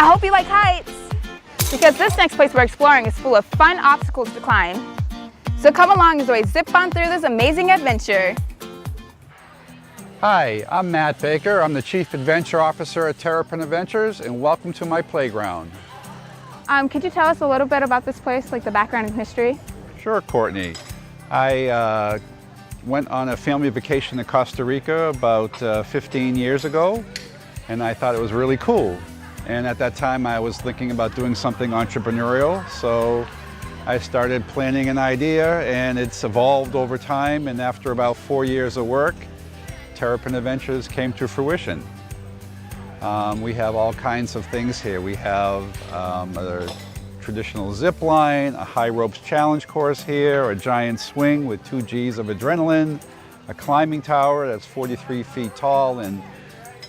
I hope you like heights, because this next place we're exploring is full of fun obstacles to climb. So come along as we zip on through this amazing adventure. Hi, I'm Matt Baker. I'm the Chief Adventure Officer at Terrapin Adventures, and welcome to my playground. Could you tell us a little bit about this place, like the background and history? Sure, Courtney. I went on a family vacation to Costa Rica about 15 years ago, and I thought it was really cool. And at that time I was thinking about doing something entrepreneurial, so I started planning an idea, and it's evolved over time, and after about 4 years of work, Terrapin Adventures came to fruition. We have all kinds of things here. We have a traditional zip line, a high ropes challenge course here, a giant swing with 2 G's of adrenaline, a climbing tower that's 43 feet tall and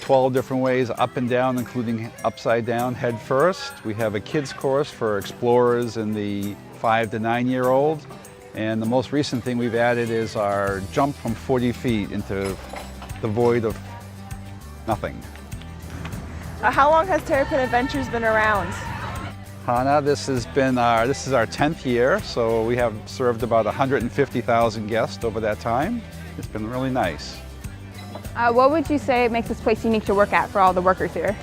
12 different ways up and down, including upside down head first. We have a kids course for explorers and the 5 to 9-year-old. And the most recent thing we've added is our jump from 40 feet into the void of nothing. How long has Terrapin Adventures been around? Hannah, this is our 10th year, so we have served about 150,000 guests over that time. It's been really nice. What would you say makes this place unique to work at for all the workers here?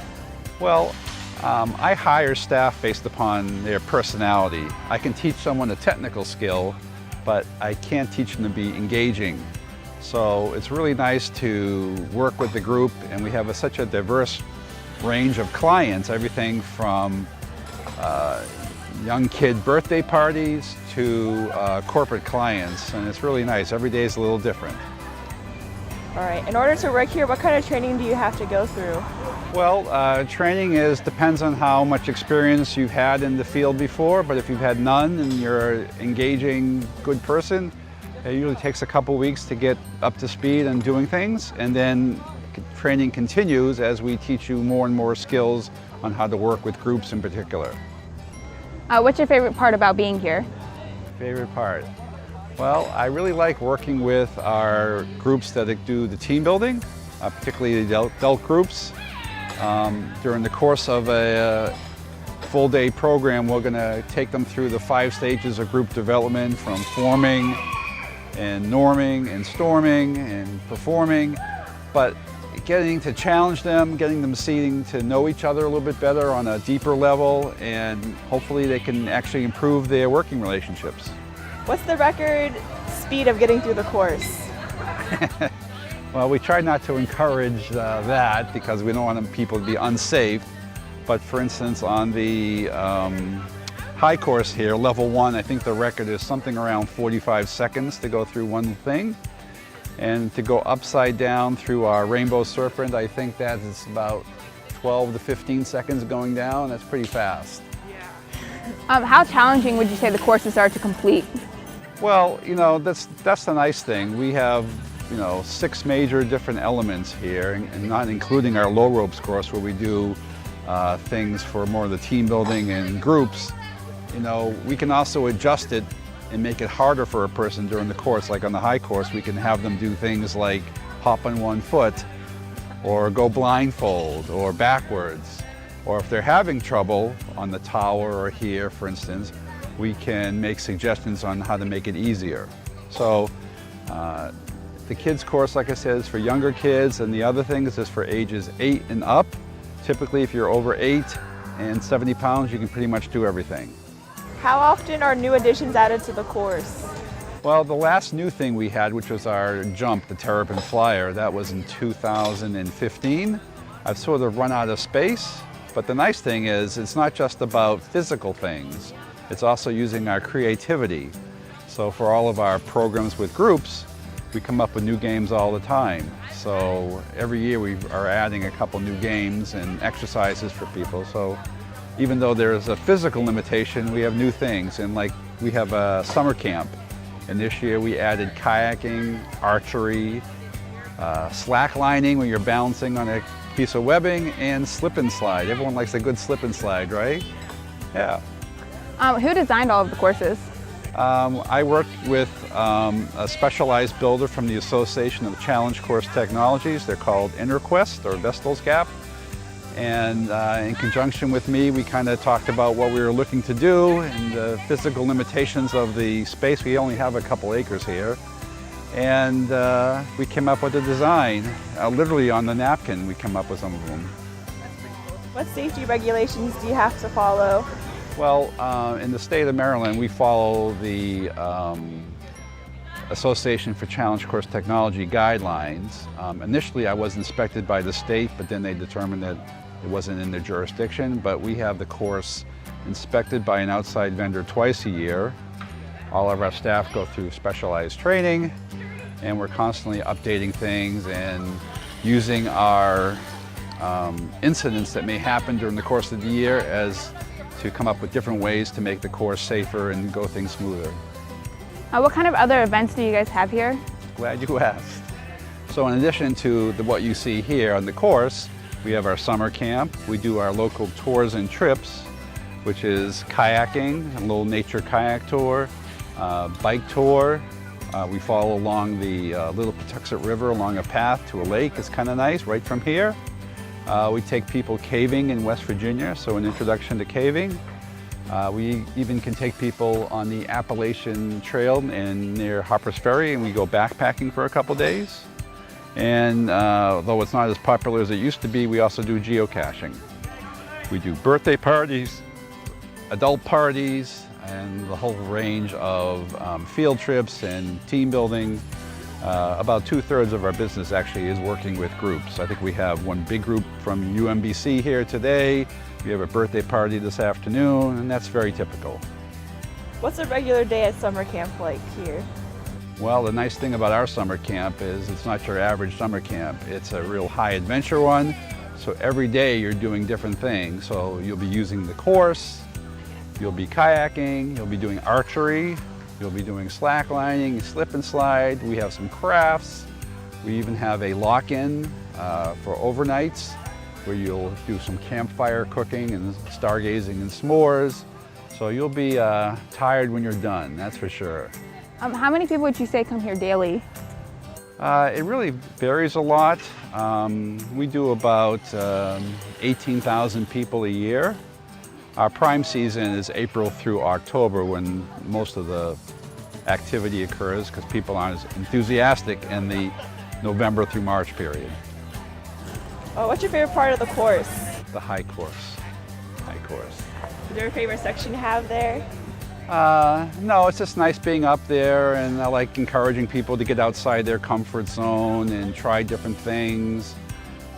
Well, I hire staff based upon their personality. I can teach someone a technical skill, but I can't teach them to be engaging. So it's really nice to work with the group, and we have such a diverse range of clients, everything from young kid birthday parties to corporate clients, and it's really nice. Every day is a little different. All right, in order to work here, what kind of training do you have to go through? Well, training depends on how much experience you've had in the field before, but if you've had none and you're an engaging, good person, it usually takes a couple weeks to get up to speed and doing things, and then training continues as we teach you more and more skills on how to work with groups in particular. What's your favorite part about being here? Favorite part? Well, I really like working with our groups that do the team building, particularly the adult groups. During the course of a full-day program, we're going to take them through the 5 stages of group development, from forming and norming and storming and performing, but getting to challenge them, getting them to know each other a little bit better on a deeper level, and hopefully they can actually improve their working relationships. What's the record speed of getting through the course? Well, we try not to encourage that because we don't want people to be unsafe. But for instance, on the high course here, level 1, I think the record is something around 45 seconds to go through one thing. And to go upside down through our rainbow serpent, I think that is about 12 to 15 seconds going down. That's pretty fast. How challenging would you say the courses are to complete? Well, you know, that's the nice thing. We have, 6 major different elements here, and not including our low ropes course where we do things for more of the team building and groups. We can also adjust it and make it harder for a person during the course. Like on the high course, we can have them do things like hop on 1 foot, or go blindfold, or backwards. Or if they're having trouble on the tower or here, for instance, we can make suggestions on how to make it easier. So the kids course, like I said, is for younger kids, and the other things is for ages 8 and up. Typically, if you're over 8 and 70 pounds, you can pretty much do everything. How often are new additions added to the course? Well, the last new thing we had, which was our jump, the Terrapin Flyer, that was in 2015. I've sort of run out of space, but the nice thing is it's not just about physical things, it's also using our creativity. So for all of our programs with groups, we come up with new games all the time. So every year we are adding a couple new games and exercises for people. So even though there's a physical limitation, we have new things. And like we have a summer camp, and this year we added kayaking, archery, slacklining where you're balancing on a piece of webbing, and slip and slide. Everyone likes a good slip and slide, right? Yeah. Who designed all of the courses? I worked with a specialized builder from the Association of Challenge Course Technologies. They're called InterQuest or Vestal's Gap. And in conjunction with me, we kind of talked about what we were looking to do and the physical limitations of the space. We only have a couple acres here. And we came up with a design. Literally on the napkin, we came up with some of them. What safety regulations do you have to follow? Well, in the state of Maryland, we follow the Association for Challenge Course Technology guidelines. Initially, I was inspected by the state, but then they determined that it wasn't in their jurisdiction. But we have the course inspected by an outside vendor twice a year. All of our staff go through specialized training, and we're constantly updating things and using our incidents that may happen during the course of the year as to come up with different ways to make the course safer and go things smoother. What kind of other events do you guys have here? Glad you asked. So in addition to what you see here on the course, we have our summer camp. We do our local tours and trips, which is kayaking, a little nature kayak tour, bike tour. We follow along the Little Patuxent River along a path to a lake. It's kind of nice right from here. We take people caving in West Virginia, so an introduction to caving. We even can take people on the Appalachian Trail near Harper's Ferry, and we go backpacking for a couple days. And though it's not as popular as it used to be, we also do geocaching. We do birthday parties, adult parties, and the whole range of field trips and team building. About 2/3 of our business actually is working with groups. I think we have one big group from UMBC here today. We have a birthday party this afternoon, and that's very typical. What's a regular day at summer camp like here? Well, the nice thing about our summer camp is it's not your average summer camp. It's a real high adventure one. So every day you're doing different things. So you'll be using the course, you'll be kayaking, you'll be doing archery, you'll be doing slacklining, slip and slide. We have some crafts. We even have a lock-in for overnights where you'll do some campfire cooking and stargazing and s'mores. So you'll be tired when you're done, that's for sure. How many people would you say come here daily? It really varies a lot. We do about 18,000 people a year. Our prime season is April through October when most of the activity occurs because people aren't as enthusiastic in the November through March period. Oh, what's your favorite part of the course? The high course. High course. Is there a favorite section you have there? No, it's just nice being up there, and I like encouraging people to get outside their comfort zone and try different things.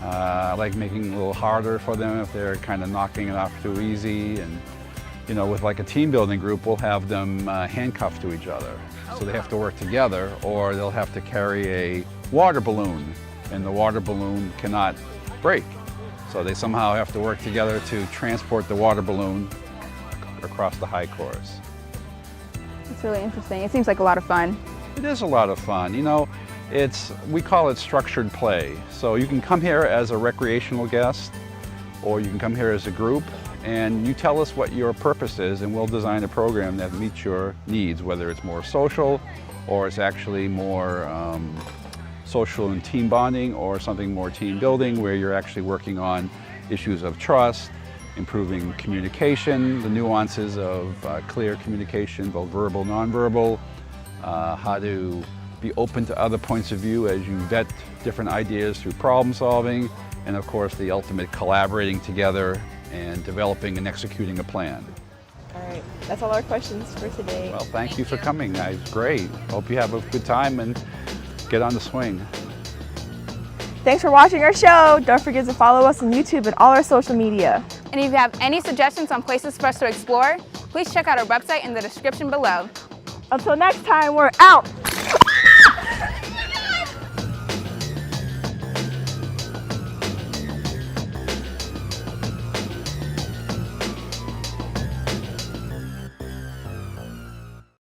I like making it a little harder for them if they're kind of knocking it off too easy. And you know, with like a team building group, we'll have them handcuffed to each other. So they have to work together, or they'll have to carry a water balloon, and the water balloon cannot break. So they somehow have to work together to transport the water balloon across the high course. It's really interesting. It seems like a lot of fun. It is a lot of fun. You know, we call it structured play. So you can come here as a recreational guest, or you can come here as a group, and you tell us what your purpose is, and we'll design a program that meets your needs, whether it's more social, or it's actually more social and team bonding, or something more team building, where you're actually working on issues of trust, improving communication, the nuances of clear communication, both verbal, nonverbal, how to be open to other points of view as you vet different ideas through problem solving, and of course the ultimate collaborating together and developing and executing a plan. All right, that's all our questions for today. Well, thank you for coming. It's great. Hope you have a good time and get on the swing. Thanks for watching our show. Don't forget to follow us on YouTube and all our social media. And if you have any suggestions on places for us to explore, please check out our website in the description below. Until next time, we're out.